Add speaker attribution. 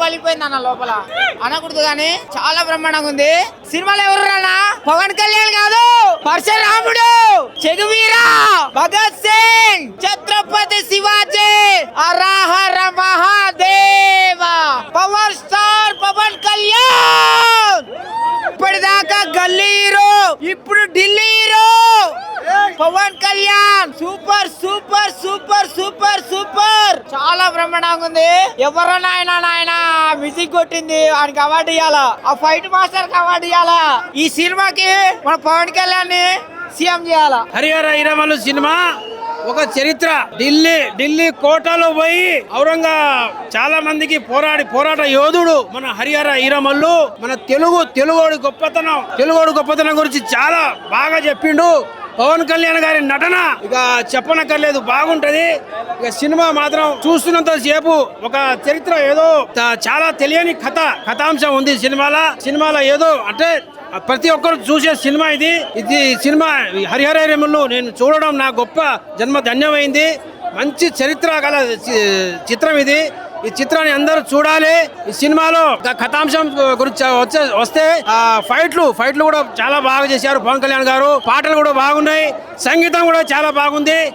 Speaker 1: పలిపోయింది అన్న లోపల అనకూడదు గానీ చాలా బ్రహ్మాండంగా ఉంది. సినిమాలో ఎవరు రానా? పవన్ కళ్యాణ్ కాదు, పరశురాముడు, చెగువీరా, భగత్ సింగ్, ఛత్రపతి శివాజీ, అరహర మహాదేవ, పవర్ స్టార్ పవన్ కళ్యాణ్. ఇప్పటిదాకా గల్లీ హీరో, ఇప్పుడు Delhi hero Pawan Kalyan. Super super super super super, చాలా బ్రహ్మాండంగా ఉంది. ఎవరో నాయన మ్యూజిక్ కొట్టింది, ఆయనకి అవార్డు ఇవ్వాలా, ఆ ఫైట్ మాస్టర్ కి అవార్డు ఇవ్వాలా. ఈ సినిమాకి మన పవన్ కళ్యాణ్ ని సీఎం చేయాలా.
Speaker 2: హరిహర వీరమల్లు సినిమా ఒక చరిత్ర. ఢిల్లీ కోటలో పోయి చాలా మందికి పోరాట యోధుడు మన హరిహర వీరమల్లు. మన తెలుగోడి గొప్పతనం గురించి చాలా బాగా చెప్పిండు. పవన్ కళ్యాణ్ గారి నటన ఇక చెప్పనక్కర్లేదు, బాగుంటది. ఇక సినిమా మాత్రం చూస్తున్నంత సేపు ఒక చరిత్ర, ఏదో చాలా తెలియని కథాంశం ఉంది సినిమాలో ఏదో అంటే ప్రతి ఒక్కరు చూసే సినిమా ఇది సినిమా హరిహర వీరమల్లు నేను చూడడం నా గొప్ప జన్మ ధన్యమైంది. మంచి చరిత్ర గల చిత్రం ఇది. ఈ చిత్రాన్ని అందరూ చూడాలి. ఈ సినిమాలో కథాంశం గురించి వస్తే ఫైట్లు కూడా చాలా బాగా చేశారు పవన్ కళ్యాణ్ గారు. పాటలు కూడా బాగున్నాయి, సంగీతం కూడా చాలా బాగుంది.